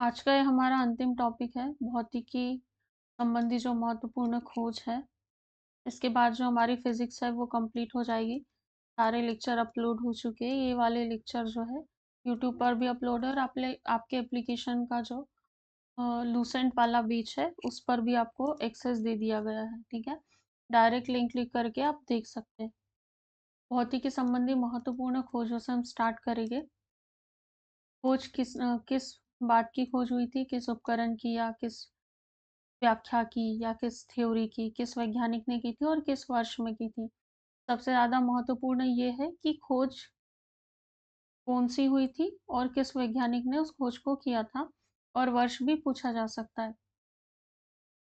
आज का ये हमारा अंतिम टॉपिक है भौतिकी संबंधी जो महत्वपूर्ण खोज है। इसके बाद जो हमारी फिजिक्स है वो कंप्लीट हो जाएगी। सारे लेक्चर अपलोड हो चुके हैं। ये वाले लेक्चर जो है यूट्यूब पर भी अपलोड है और आपके एप्लीकेशन का जो लूसेंट वाला बीच है उस पर भी आपको एक्सेस दे दिया गया है। ठीक है, डायरेक्ट लिंक क्लिक करके आप देख सकते हैं। भौतिकी संबंधी महत्वपूर्ण खोजों से हम स्टार्ट करेंगे। खोज किस बात की खोज हुई थी, किस उपकरण की या किस व्याख्या की या किस थ्योरी की, किस वैज्ञानिक ने की थी और किस वर्ष में की थी। सबसे ज़्यादा महत्वपूर्ण ये है कि खोज कौन सी हुई थी और किस वैज्ञानिक ने उस खोज को किया था, और वर्ष भी पूछा जा सकता है।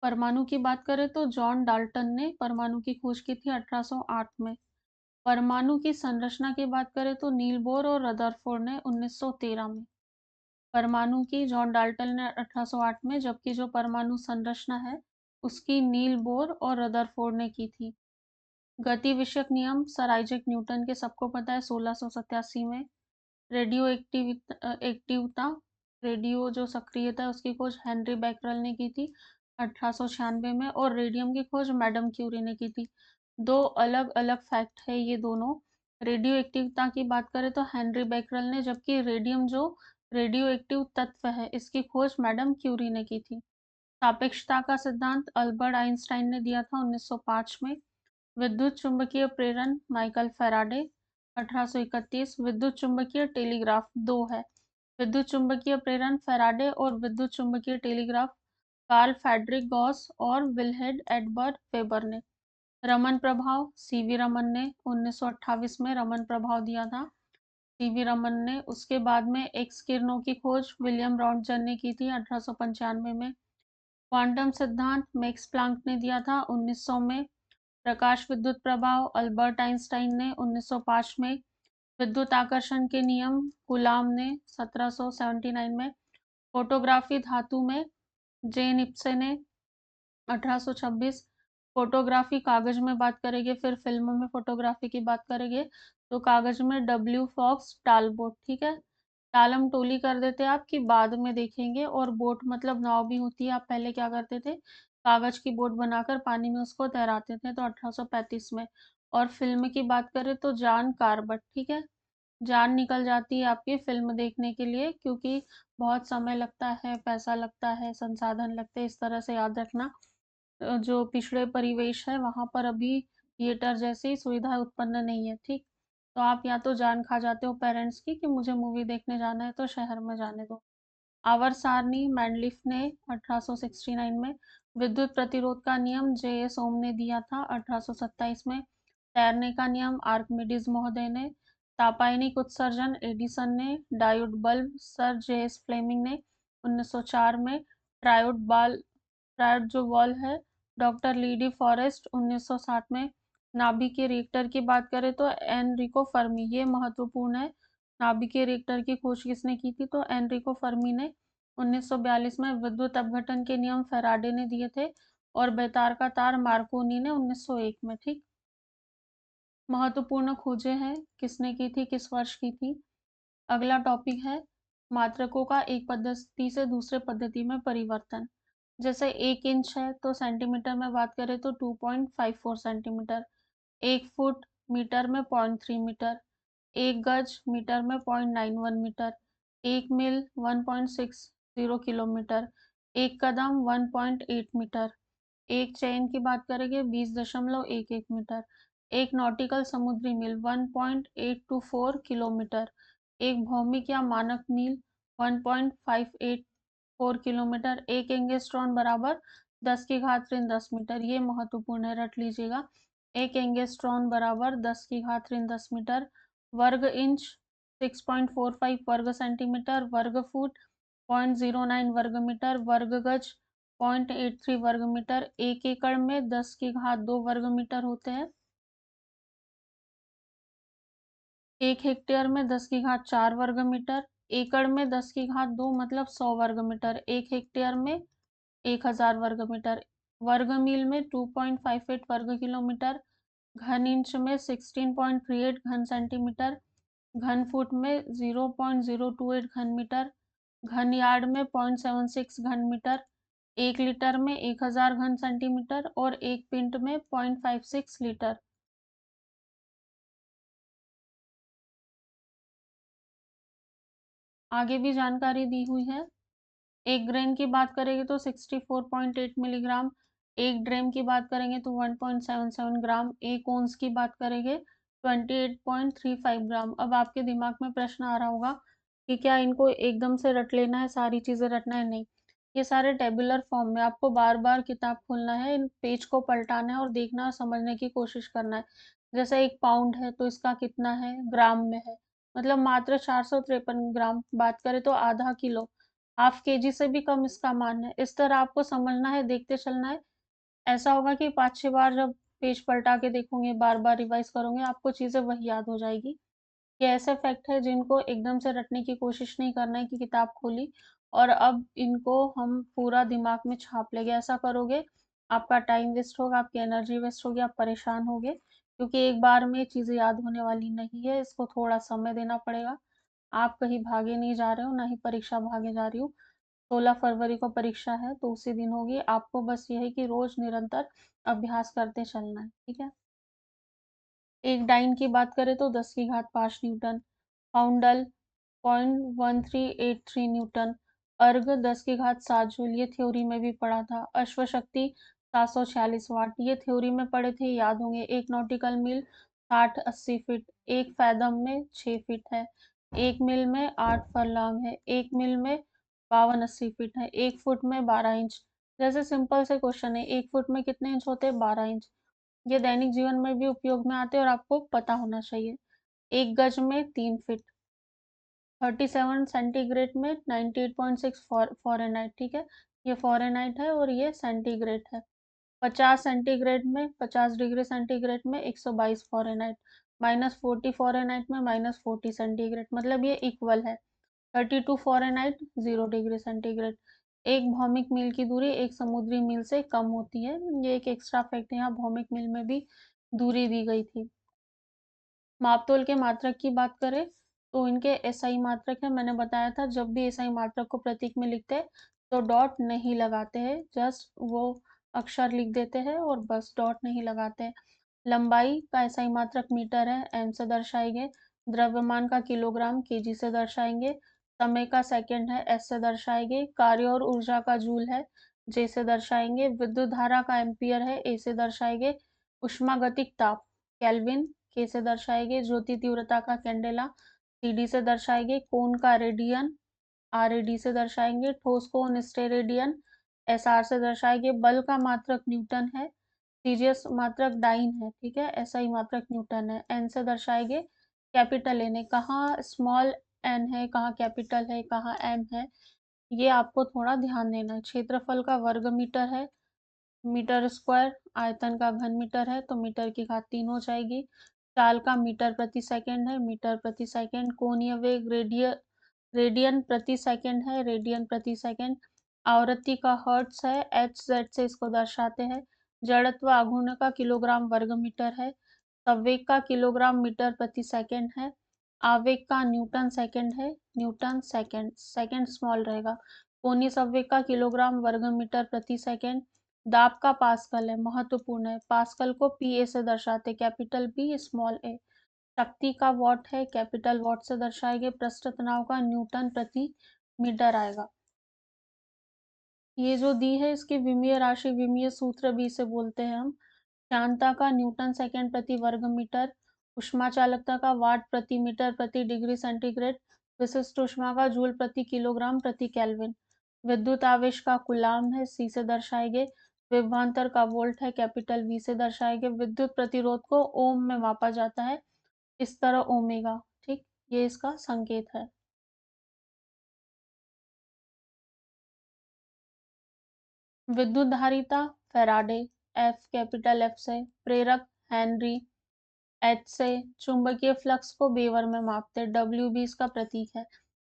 परमाणु की बात करें तो जॉन डाल्टन ने परमाणु की खोज की थी 1808 में। परमाणु की संरचना की बात करें तो नील बोर और रदरफोर्ड ने 1913 में। परमाणु की जॉन डाल्टन ने 1808 में, जबकि जो परमाणु संरचना है उसकी नील बोर और रदरफोर्ड ने की थी। गति विषयक नियम सर आइजैक न्यूटन के सबको पता है 1687 में। रेडियो एक्टिवता, रेडियो जो सक्रियता है उसकी खोज हेनरी बैकरल ने की थी 1896 में, और रेडियम की खोज मैडम क्यूरी ने की थी। दो अलग अलग फैक्ट है ये दोनों। रेडियो एक्टिवता की बात करें तो हेनरी बैकरल ने, जबकि रेडियम जो रेडियो एक्टिव तत्व है इसकी खोज मैडम क्यूरी ने की थी। सापेक्षता का सिद्धांत अल्बर्ट आइंस्टाइन ने दिया था 1905 में। विद्युत चुम्बकीय प्रेरण माइकल फैराडे 1831। विद्युत चुम्बकीय टेलीग्राफ दो है, विद्युत चुम्बकीय प्रेरण फैराडे और विद्युत चुम्बकीय टेलीग्राफ कार्ल फ्रेडरिक गॉस और विल्हेल्म एडवर्ड वेबर ने। रमन प्रभाव सीवी रमन ने 1928 में रमन प्रभाव दिया था, सीवी रमन ने। उसके बाद में एक्स किरणों की खोज विलियम रॉन्टजन ने की थी 1895 में। क्वांटम सिद्धांत मैक्स प्लांक ने दिया था 1900 में। प्रकाश विद्युत प्रभाव अल्बर्ट आइंस्टाइन ने 1905 में। विद्युत आकर्षण के नियम कूलाम ने 1779 में। फोटोग्राफी धातु में जेन इप्से ने 1826। फोटोग्राफी कागज में बात करेंगे, फिर फिल्म में फोटोग्राफी की बात करेंगे तो कागज में डब्ल्यू फॉक्स टालबोट। ठीक है, टालम टोली कर देते हैं आपकी बाद में देखेंगे, और बोट मतलब नाव भी होती है। आप पहले क्या करते थे, कागज की बोट बनाकर पानी में उसको तैराते थे, तो 1835 में। और फिल्म की बात करें तो जॉन कार्बट। ठीक है, जान निकल जाती है आपकी फिल्म देखने के लिए, क्योंकि बहुत समय लगता है, पैसा लगता है, संसाधन लगते हैं। इस तरह से याद रखना, जो पिछड़े परिवेश है वहां पर अभी थिएटर जैसी सुविधा उत्पन्न नहीं है। ठीक, तो आप या तो जान खा जाते हो पेरेंट्स की कि मुझे मूवी देखने जाना है तो शहर में जाने दो। आवर्त सारणी मैंडलिफ ने 1869 में। विद्युत प्रतिरोध का नियम जे एस ओम ने दिया था 1827 में। तैरने का नियम आर्किमिडीज महोदय ने। तापायनिक उत्सर्जन एडिसन ने। Diode bulb sir J S Fleming ने 1904 में। ट्रायोड जो वॉल है डॉक्टर लीडी फॉरेस्ट 1960 में। नाभिकीय रिएक्टर की बात करें तो एनरिको फर्मी, ये महत्वपूर्ण है। नाभिकीय रिएक्टर की खोज किसने की थी, तो एनरिको फर्मी ने 1942 में। विद्युत अपघटन के नियम फैराडे ने दिए थे, और बेतार का तार मार्कोनी ने 1901 में। ठीक, महत्वपूर्ण खोजें हैं किसने की थी, किस वर्ष की थी। अगला टॉपिक है मात्रकों का एक पद्धति से दूसरे पद्धति में परिवर्तन। जैसे 1 इंच है तो सेंटीमीटर में बात करें तो 2.54 सेंटीमीटर। 1 फुट मीटर में 0.3 मीटर। 1 गज मीटर में 0.91 मीटर। 1 मील 1.60 किलोमीटर। 1 कदम 1.8 मीटर। एक चैन की बात करेंगे 20.11 मीटर। एक नॉटिकल समुद्री मील 1.824 किलोमीटर। एक भौमिक या मानक मील 1.584 किलोमीटर। एक एंगस्ट्रॉन बराबर 10 की घात ऋण 10 मीटर। ये महत्वपूर्ण है, रट लीजिएगा। एक एंगस्ट्रॉन बराबर 10 की घात ऋण 10 मीटर। वर्ग इंच 6.45 वर्ग सेंटीमीटर। वर्ग फुट 0.09 वर्ग मीटर। वर्ग गज 0.83 वर्ग मीटर। 1 एकड़ में 10 की घात 2 वर्ग मीटर होते हैं। 1 हेक्टेयर में 10 की घात 4 वर्ग मीटर। एकड़ में 10 की घात 2 मतलब 100 वर्ग मीटर। 1 हेक्टेयर में 1000 वर्ग मीटर। वर्ग मील में 2.58 वर्ग किलोमीटर। घन इंच में 16.38 घन सेंटीमीटर। घन फुट में 0.028 घन मीटर। घन यार्ड में 0.76 घन मीटर, 1 लीटर में 1000 घन सेंटीमीटर और 1 पिंट में 0.56 लीटर। आगे भी जानकारी दी हुई है। एक ग्रेन की बात करेंगे तो 64.8 मिलीग्राम, एक ड्रेम की बात करेंगे तो 1.77 ग्राम, एक ओंस की बात करेंगे 28.35 ग्राम। अब आपके दिमाग में प्रश्न आ रहा होगा कि क्या इनको एकदम से रट लेना है, सारी चीजें रटना है? नहीं, ये सारे टेबुलर फॉर्म में आपको बार बार किताब खोलना है, इन पेज को पलटाना है और देखना और समझने की कोशिश करना है। जैसे 1 पाउंड है तो इसका कितना है ग्राम में है, मतलब मात्र 453 ग्राम। बात करें तो आधा किलो, हाफ केजी से भी कम इसका मान है। इस तरह आपको समझना है, देखते चलना है। ऐसा होगा कि 5-6 बार जब पेज पलटा के देखोगे, बार बार रिवाइज करोगे, आपको चीजें वही याद हो जाएगी। ये ऐसे फैक्ट है जिनको एकदम से रटने की कोशिश नहीं करना है कि किताब खोली और अब इनको हम पूरा दिमाग में छाप लेंगे। ऐसा करोगे आपका टाइम वेस्ट होगा, आपकी एनर्जी वेस्ट होगी, आप परेशान होगे, क्योंकि एक बार में ये चीजें याद होने वाली नहीं है। इसको थोड़ा समय देना पड़ेगा। आप कहीं भागे नहीं जा रहे हो, ना ही परीक्षा भागे जा रही हो। 16 फरवरी को परीक्षा है तो उसी दिन होगी। आपको बस यह है कि रोज निरंतर अभ्यास करते चलना है, ठीक है। एक डाइन की बात करें तो 10 की घात 5 न्यूटन, पाउंडल 0.1383 न्यूटन, अर्ग 10 की घात 7 जूल, ये थ्योरी में भी पढ़ा था। अश्वशक्ति 746 वाट, ये थ्योरी में पढ़े थे, याद होंगे। एक नॉटिकल मील 60-80 फीट, एक फैदम में 6 फीट है, एक मील में 8 फरलांग है, एक मील में 52-80 फीट है, 1 फुट में 12 इंच। जैसे सिंपल से क्वेश्चन है, 1 फुट में कितने इंच होते हैं? 12 इंच। ये दैनिक जीवन में भी उपयोग में आते हैं और आपको पता होना चाहिए। 1 गज में 3 फीट, 37 सेंटीग्रेड में 98.6 फॉरेनहाइट, ठीक है। ये फॉरेनहाइट है और ये सेंटीग्रेड है। 50 सेंटीग्रेड में, 50 डिग्री सेंटीग्रेड में 122 फॉरेनहाइट, -40 फॉरेनहाइट में -40 सेंटीग्रेड, मतलब ये इक्वल है। 32 फॉरेनहाइट 0 डिग्री सेंटीग्रेड। एक भौमिक मील की दूरी एक समुद्री मील से कम होती है। ये एक एक्स्ट्रा फैक्ट है, यहाँ भौमिक मील में भी दूरी दी गई थी। मापतोल के मात्रक की बात करें तो इनके एसआई मात्रक है। मैंने बताया था जब भी एसआई मात्रक को प्रतीक में लिखते हैं तो डॉट नहीं लगाते हैं, जस्ट वो अक्षर लिख देते हैं और बस डॉट नहीं लगाते हैं। लंबाई का एसआई मात्रक मीटर है, एम से दर्शाएंगे। द्रव्यमान का किलोग्राम केजी से दर्शाएंगे। समय का सेकंड है, एस से दर्शाएंगे। कार्य और ऊर्जा का जूल है, जे से दर्शाएंगे। विद्युत धारा का एम्पियर है, ए से दर्शाएंगे। उष्मागतिक ताप केल्विन, के से दर्शाएंगे। ज्योति तीव्रता का कैंडेला, सीडी से दर्शाएंगे। कोण का रेडियन, आर ए डी से दर्शाएंगे। ठोस कोण स्टेरेडियन, एस आर से दर्शाएंगे। बल का मात्रक न्यूटन है। सीजीएस मात्रक डाइन है, ठीक है। एसआई मात्रक न्यूटन है। एन से दर्शाएंगे कैपिटल एन है। कहाँ स्मॉल एन है, कहाँ कैपिटल है, कहाँ एम है, ये आपको थोड़ा ध्यान देना है। क्षेत्रफल का वर्ग मीटर है, मीटर स्क्वायर। आयतन का घन मीटर है तो मीटर की घात 3 हो जाएगी। चाल का मीटर प्रति सेकंड है, मीटर प्रति सेकंड। कोणीय वेग रेडियन प्रति सेकंड है, रेडियन प्रति सेकंड। आवृत्ति का हर्ट्ज है, एच जेड से इसको दर्शाते हैं। जड़त्व आघूर्ण का किलोग्राम वर्ग मीटर है। संवेग का किलोग्राम मीटर प्रति सेकंड है। आवेग का न्यूटन सेकंड है, न्यूटन सेकंड, सेकंड स्मॉल रहेगा। कोणीय संवेग का किलोग्राम वर्ग मीटर प्रति सेकंड। दाब का पास्कल है, महत्वपूर्ण है। पास्कल को पीए से दर्शाते, कैपिटल पी स्मॉल ए। शक्ति का वॉट है, कैपिटल वॉट से दर्शाएंगे। पृष्ठ तनाव का न्यूटन प्रति मीटर आएगा। ये जो दी है इसकी विमीय राशि, विमीय सूत्र भी इसे बोलते हैं हम। श्यानता का न्यूटन सेकंड प्रति वर्ग मीटर। उष्मा चालकता का वाट प्रति मीटर प्रति डिग्री सेंटीग्रेड। विशिष्ट उष्मा का जूल प्रति किलोग्राम प्रति केल्विन। विद्युत आवेश का कूलाम है, सी से दर्शाएंगे। विभवांतर का वोल्ट है, कैपिटल वी से दर्शाएंगे। विद्युत प्रतिरोध को ओम में मापा जाता है, इस तरह ओमेगा, ठीक। ये इसका संकेत है। विद्युत धारिता फैराडे, एफ कैपिटल एफ से। प्रेरक हेनरी, एच से। चुंबकीय फ्लक्स को बेवर में मापते, डब्ल्यू बी इसका प्रतीक है।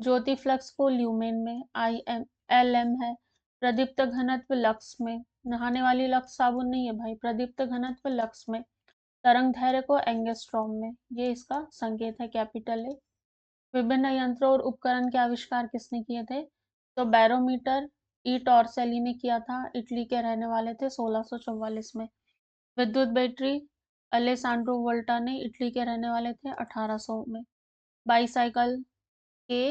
ज्योति फ्लक्स को ल्यूमेन में, आई एम एल एम है। प्रदीप्त घनत्व लक्स में, नहाने वाली लक्स साबुन नहीं है भाई, प्रदीप्त घनत्व लक्स में। तरंग धैर्घ्य को एंगस्ट्रॉम में, ये इसका संकेत है, कैपिटल है। विभिन्न यंत्रों और उपकरण के आविष्कार किसने किए थे? तो बैरोमीटर ई टॉर्सेली ने किया था, इटली के रहने वाले थे, 1644 में। विद्युत बैटरी अलेसांड्रो वोल्टा ने, इटली के रहने वाले थे, 1800 में। बाईसाइकिल के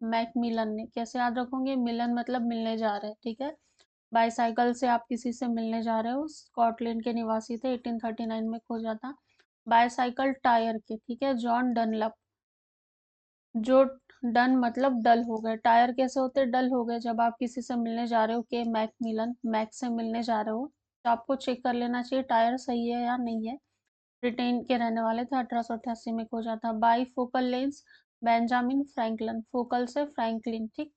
मैकमिलन ने। कैसे याद रखोगे? मिलन मतलब मिलने जा रहे हैं, ठीक है। बाईसाइकिल से आप किसी से मिलने जा रहे हो, स्कॉटलैंड के निवासी थे, 1839 में खोजा था। बाईसाइकिल टायर के, ठीक है, जॉन डनलप। जो डन मतलब डल हो गए, टायर कैसे होते हैं? डल हो गए। जब आप किसी से मिलने जा रहे हो, के मैकमिलन मैक से मिलने जा रहे हो, तो आपको चेक कर लेना चाहिए टायर सही है या नहीं है। ब्रिटेन के रहने वाले थे, 1888 में खोजा था। By focal lens Benjamin Franklin, focal से फ्रैंकलिन, ठीक,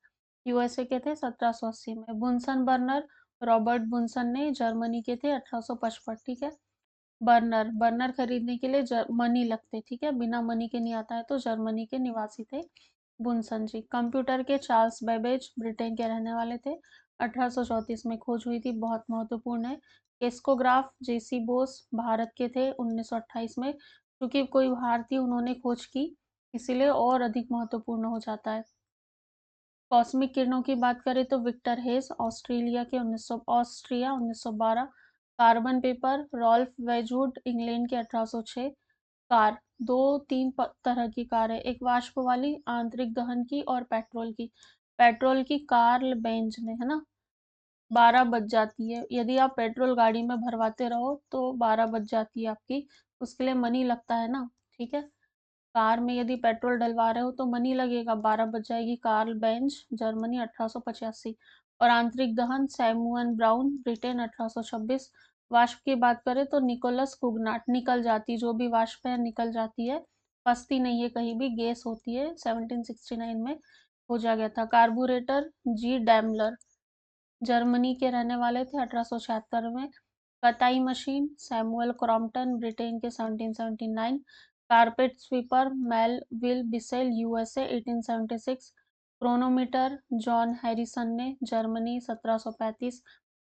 यूएसए के थे, 1780 में। बुनसन बर्नर रॉबर्ट बुनसन ने, जर्मनी के थे, 1855, ठीक है। बर्नर बर्नर खरीदने के लिए मनी लगते, ठीक है, बिना मनी के नहीं आता है, तो जर्मनी के निवासी थे बुनसन जी। कंप्यूटर के चार्ल्स बेबेज, ब्रिटेन के रहने वाले थे, 1834 में खोज हुई थी, बहुत महत्वपूर्ण है। केस्कोग्राफ जेसी बोस, भारत के थे, 1928 में। क्योंकि कोई भारतीय उन्होंने खोज की, इसीलिए और अधिक महत्वपूर्ण हो जाता है। कॉस्मिक किरणों की बात करें तो Victor Hess, Austria 1912। Carbon paper Ralph वेजवुड, इंग्लैंड के, 1806। कार, दो तीन तरह की कार है, एक वाष्प वाली, आंतरिक दहन की, और पेट्रोल की। पेट्रोल की कार्ल बेंज ने, है ना। 12 बज जाती है, यदि आप पेट्रोल गाड़ी में भरवाते रहो तो 12 बज जाती है आपकी, उसके लिए मनी लगता है ना, ठीक है। कार में यदि पेट्रोल डलवा रहे हो तो मनी लगेगा, 12 बज जाएगी। Karl Benz, Germany, 1885। और आंतरिक दहन सैमुअल ब्राउन, ब्रिटेन, 1826। वाष्प की बात करें तो निकोलस कुगनाट, निकल जाती, जो भी वाष्प है निकल जाती है, फंसती नहीं है कहीं भी, गैस होती है, 1769 में खोजा गया था। कार्बोरेटर जी डैमलर, जर्मनी के रहने वाले थे, 1876 में। कताई मशीन सैमुअल क्रॉम्पटन, ब्रिटेन के, 1779। Carpet sweeper Melville Bissell, USA, 1876। Chronometer John Harrison ने, जर्मनी, 1735।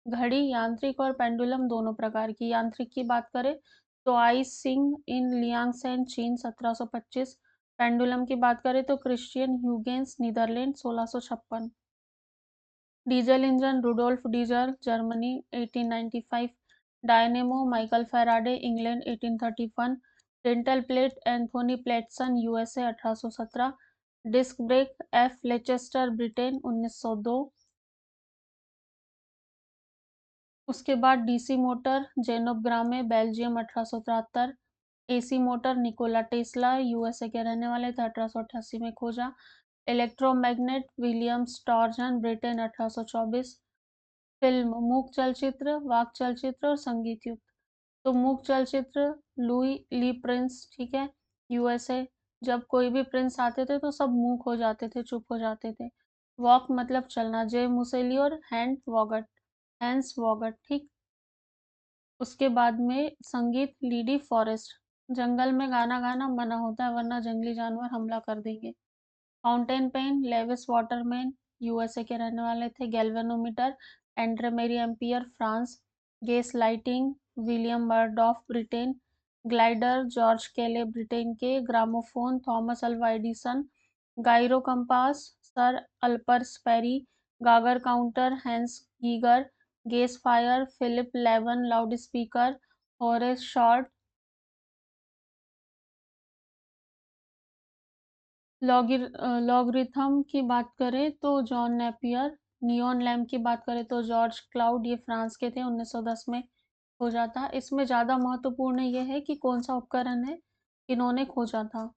घड़ी यांत्रिक और पेंडुलम दोनों प्रकार की। यांत्रिक की बात करें तो आई सिंग इन लियांगसेन, चीन, 1725। पेंडुलम की बात करें तो Christian Huygens, Netherlands, 1656। Diesel engine Rudolf Diesel, Germany, 1895। Dynamo Michael Faraday, England, 1831। Dental plate Anthony Platson, USA, 1817। Disc brake F Lanchester, Britain, 1902। उसके बाद DC motor Zenobe Gramme, Belgium, 1873। AC motor Nikola Tesla, USA के रहने वाले थे, 1888 में खोजा। Electromagnet William Sturgeon, Britain, 1824। Film मूक चलचित्र, वाक चलचित्र और संगीत युक्त। तो मूक चलचित्र लुई ली प्रिंस, ठीक है, यूएसए। जब कोई भी प्रिंस आते थे तो सब मूक हो जाते थे, चुप हो जाते थे। वॉक मतलब चलना, जे मुसेली और हैंस वॉगट, ठीक। उसके बाद में संगीत लीडी फॉरेस्ट, जंगल में गाना गाना मना होता है वरना जंगली जानवर हमला कर देंगे। Fountain pen Lewis Waterman, USA के रहने वाले थे। Galvanometer Andre Marie Ampere, France. Gas lighting William Murdoch, Britain. Glider George Cayley, Britain के। Gramophone Thomas Alva Edison. Gyro compass sir Elmer Sperry. Geiger counter Hans Geiger. Gas fire Philip Lebon, loudspeaker Horace Short. Logarithm की बात करें तो John Napier. Neon lamp की बात करें तो George Claude, ये फ्रांस के थे, 1910 में खोजा था। इसमें ज़्यादा महत्वपूर्ण ये है कि कौन सा उपकरण है, इन्होंने खोजा था।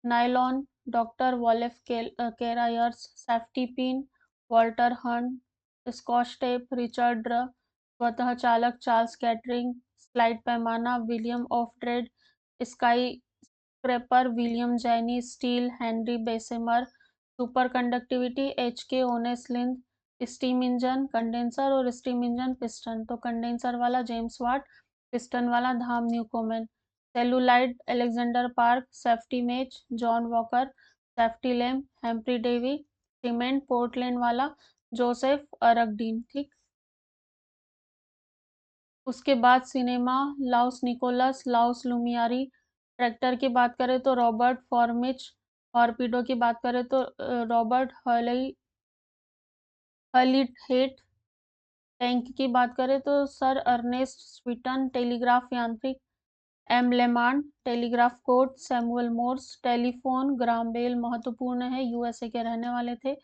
Nylon doctor Wallace Carothers. Safety pin Walter Hunt. Scotch tape Richard स्वतः चालक चार्ल्स कैटरिंग। स्लाइड पैमाना William Oughtred. Skyscraper William Jenney. Steel Henry Bessemer. Super conductivity H K ओनेसलिंद। स्टीम इंजन कंडेंसर और steam engine piston, तो condenser वाला James Watt, piston वाला धाम Newcomen. Celluloid Alexander Park. Safety match John Walker. Safety lamp Humphry Davy. Cement Portland वाला Joseph अरगडीन, ठीक। उसके बाद cinema Louis Nicolas Louis Lumiere. Tractor की बात करें तो रॉबर्ट फॉर्मिच। टॉर्पीडो की बात करें तो रॉबर्ट हॉलई हेट टैंक की बात करें तो सर अर्नेस्ट स्वीटन, टेलीग्राफ यांत्रिक M Lammond, telegraph code Samuel Morse, telephone Graham Bell महत्वपूर्ण है, यूएसए के रहने वाले थे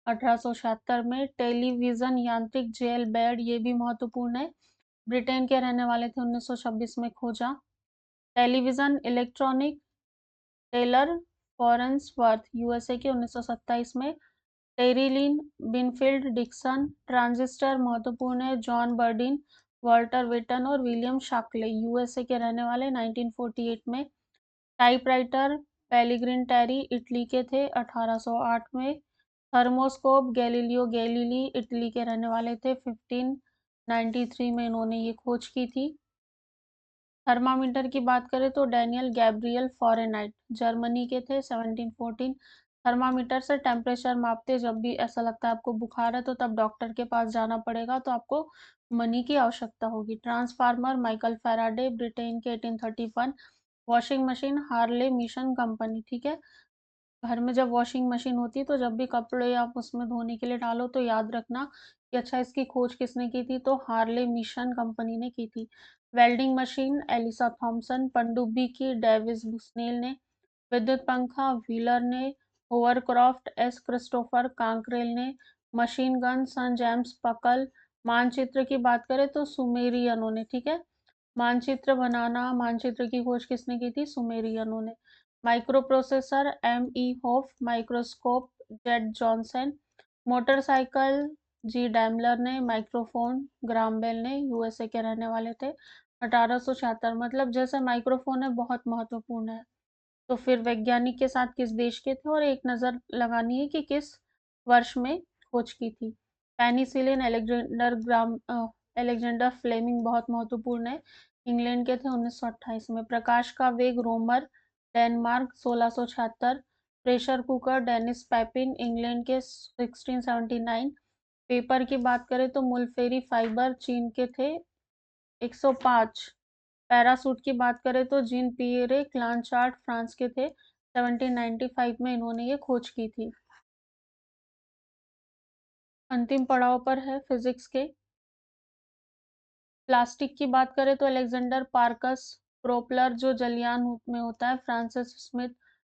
1876 में। टेलीविजन यांत्रिक जेल बेड, ये भी महत्वपूर्ण है, ब्रिटेन के रहने वाले थे, 1926 में खोजा। टेलीविजन इलेक्ट्रॉनिक टेलर फॉरेंसवर्थ, यूएसए के, 1927 में। टेरिलिन बिनफील्ड डिक्सन, ट्रांजिस्टर महत्वपूर्ण है, जॉन बर्डिन, वॉल्टर विटन और विलियम शाक्ले, यूएसए के रहने वाले, 1948 में। टाइपराइटर पेलिग्रिन टेरी, इटली के थे, 1808 में। थर्मोस्कोप गैलीलियो गैलीली, इटली के रहने वाले थे, 1593 में इन्होंने ये खोज की थी। थर्मामीटर की बात करें तो डैनियल गैब्रियल फॉरेनहाइट, जर्मनी के थे, 1714। थर्मामीटर से टेम्परेचर मापते, जब भी ऐसा लगता है आपको बुखार है तो तब डॉक्टर के पास जाना पड़ेगा, तो आपको मनी की आवश्यकता होगी। ट्रांसफार्मर माइकल फैराडे, ब्रिटेन के, 1831। Washing machine Harley mission company, ठीक है। घर में जब वॉशिंग मशीन होती है तो जब भी कपड़े आप उसमें धोने के लिए डालो तो याद रखना कि अच्छा इसकी खोज किसने की थी, तो हार्ले मिशन कंपनी ने की थी। वेल्डिंग मशीन एलिसा थॉमसन, पनडुब्बी की डेविस बुस्नेल ने। विद्युत पंखा व्हीलर ने। होवरक्रॉफ्ट एस क्रिस्टोफर कांक्रेल ने। मशीन गन सन जेम्स पकल। मानचित्र की बात करें तो सुमेरियनों ने, ठीक है। मानचित्र बनाना, मानचित्र की खोज किसने की थी, सुमेरियनों ने। Micro processor M E Hoff, microscope Z Johnson. Motorcycle G Daimler ने। माइक्रोफोन ग्राम बेल ने, यूएसए के रहने वाले थे, 1876। मतलब जैसे माइक्रोफोन है बहुत महत्वपूर्ण है, तो फिर वैज्ञानिक के साथ किस देश के थे और एक नज़र लगानी है कि किस वर्ष में खोज की थी। पेनिसिलिन एलेक्जेंडर फ्लेमिंग बहुत महत्वपूर्ण है, इंग्लैंड के थे, 1928 में। प्रकाश का वेग Roemer Denmark, 1676। Pressure cooker Denis Papin, England के, 1679। पेपर की बात करें तो मुलफेरी फाइबर, चीन के थे, 105। पैरासूट की बात करें तो जीन पियरे क्लांचार्ट, फ्रांस के थे, 1795 में इन्होंने ये खोज की थी। अंतिम पड़ाव पर है फिजिक्स के। प्लास्टिक की बात करें तो अलेक्जेंडर पार्कस, प्रोपलर जो जलियान में होता है, Francis Smith.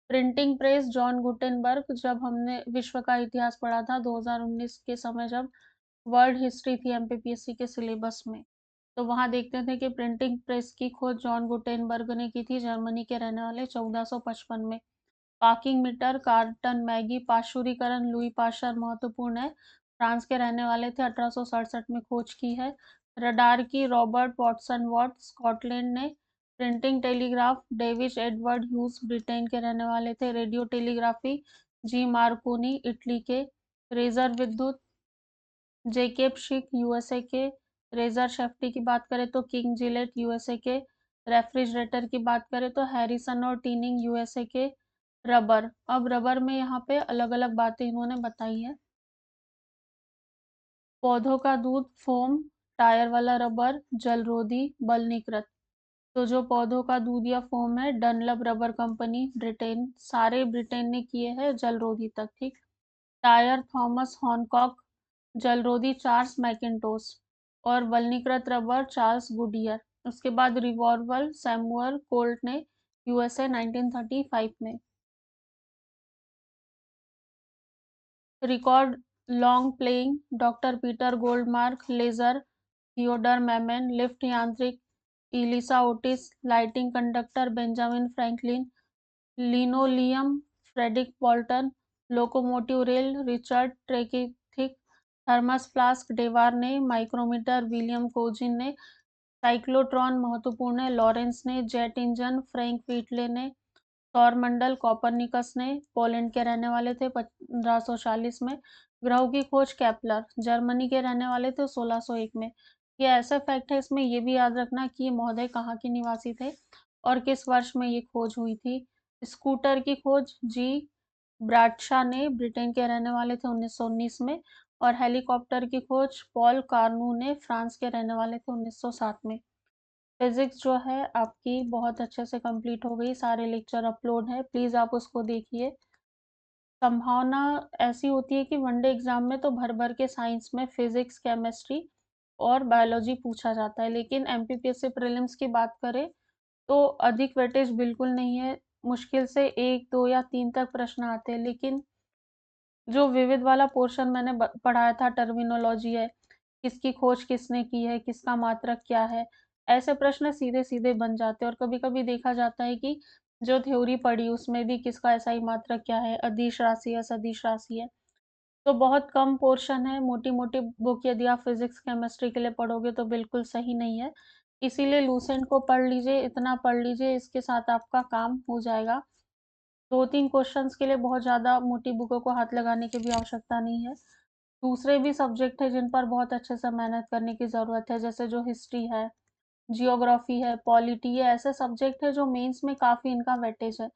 Printing press John Gutenberg. जब हमने विश्व का इतिहास पढ़ा था 2019 के समय, जब वर्ल्ड हिस्ट्री थी एमपीपीएससी के सिलेबस में, तो वहां देखते थे कि प्रिंटिंग प्रेस की खोज जॉन गुटेनबर्ग ने की थी, जर्मनी के रहने वाले, 1455 में। पार्किंग मीटर कार्टन मैगी, पाशुरीकरण लुई पाश्चर महत्वपूर्ण है, फ्रांस के रहने वाले थे, 1867 में खोज की है। रडार की रॉबर्ट वाटसन वॉट, स्कॉटलैंड ने। Printing telegraph David Edward huge, Britain के रहने वाले थे। रेडियो टेलीग्राफी जी मार्कोनी, इटली के। रेजर विद्युत जेकेब शिक, यूएसए के। रेजर शेफ्टी की बात करें तो किंग जिलेट, यूएसए के। रेफ्रिजरेटर की बात करें तो हैरिसन और टीनिंग, यूएसए के। रबर, अब रबर में यहाँ पे अलग अलग बातें इन्होंने बताई है। पौधों का दूध फोम, टायर वाला रबर, जलरोधी, बलनीकृत। तो जो पौधों का दूध या फोम है, डनलप रबर कंपनी, ब्रिटेन, सारे ब्रिटेन ने किए हैं जलरोधी तक, ठीक। टायर थॉमस हॉनकॉक, जलरोधी चार्ल्स मैकिन्टोश, और वल्नीकृत रबर चार्ल्स गुडियर। उसके बाद रिवॉल्वर सैमुअल कोल्ट ने, यूएसए, 1935 में। Record long playing doctor Peter Goldmark, laser Theodore Maiman, lift यांत्रिक Elisha Otis, lighting conductor Benjamin Franklin, linoleum Frederick Bolton, locomotive rail Richard Trevithick, thermos flask Dewar ने, micrometer William कोजिन ने। Cyclotron महत्वपूर्ण है, Lawrence ने। Jet engine Frank व्हिटले ने। सौरमंडल Copernicus ने, पोलैंड के रहने वाले थे, 1540 में। ग्रहों की खोज केपलर, जर्मनी के रहने वाले थे, 1601 में। ये ऐसा फैक्ट है, इसमें ये भी याद रखना कि ये महोदय कहाँ के निवासी थे और किस वर्ष में ये खोज हुई थी। स्कूटर की खोज जी ब्राडशा ने, ब्रिटेन के रहने वाले थे, 1919 में। और हेलीकॉप्टर की खोज पॉल कार्नू ने, फ्रांस के रहने वाले थे, 1907 में। फिजिक्स जो है आपकी बहुत अच्छे से कंप्लीट हो गई, सारे लेक्चर अपलोड है, प्लीज़ आप उसको देखिए। संभावना ऐसी होती है कि वनडे एग्ज़ाम में तो भर-भर के साइंस में फिज़िक्स, केमिस्ट्री और बायोलॉजी पूछा जाता है, लेकिन एमपीपीएससी प्रीलिम्स की बात करें तो अधिक वेटेज बिल्कुल नहीं है। मुश्किल से 1, 2 या 3 तक प्रश्न आते हैं, लेकिन जो विविध वाला पोर्शन मैंने पढ़ाया था, टर्मिनोलॉजी है, किसकी खोज किसने की है, किसका मात्रक क्या है, ऐसे प्रश्न सीधे सीधे बन जाते हैं। और कभी कभी देखा जाता है कि जो थ्योरी पढ़ी उसमें भी किसका एसआई मात्रक क्या है, अदिश राशि है, सदिश राशि है। तो बहुत कम पोर्शन है, मोटी मोटी बुक यदि आप फिजिक्स केमिस्ट्री के लिए पढ़ोगे तो बिल्कुल सही नहीं है। इसीलिए लूसेंट को पढ़ लीजिए, इतना पढ़ लीजिए, इसके साथ आपका काम हो जाएगा। 2-3 क्वेश्चंस के लिए बहुत ज़्यादा मोटी बुकों को हाथ लगाने की भी आवश्यकता नहीं है। दूसरे भी सब्जेक्ट हैं जिन पर बहुत अच्छे से मेहनत करने की ज़रूरत है, जैसे जो हिस्ट्री है, जियोग्राफी है, पॉलिटी, ये ऐसे सब्जेक्ट हैं जो मेंस में काफ़ी इनका वेटेज है।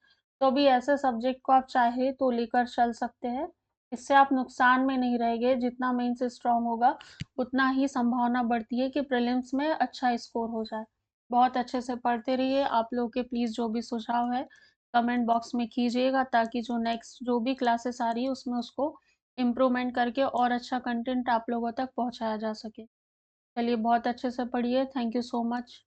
तो अभी ऐसे सब्जेक्ट को आप चाहे तो लेकर चल सकते हैं। इससे आप नुकसान में नहीं रहेंगे, जितना मेंस स्ट्रॉन्ग होगा, उतना ही संभावना बढ़ती है कि प्रीलिम्स में अच्छा स्कोर हो जाए। बहुत अच्छे से पढ़ते रहिए। आप लोगों के प्लीज़ जो भी सुझाव है, कमेंट बॉक्स में कीजिएगा ताकि जो नेक्स्ट जो भी क्लासेस आ रही है उसमें उसको इम्प्रूवमेंट करके और अच्छा कंटेंट आप लोगों तक पहुँचाया जा सके। चलिए बहुत अच्छे से पढ़िए। Thank you so much.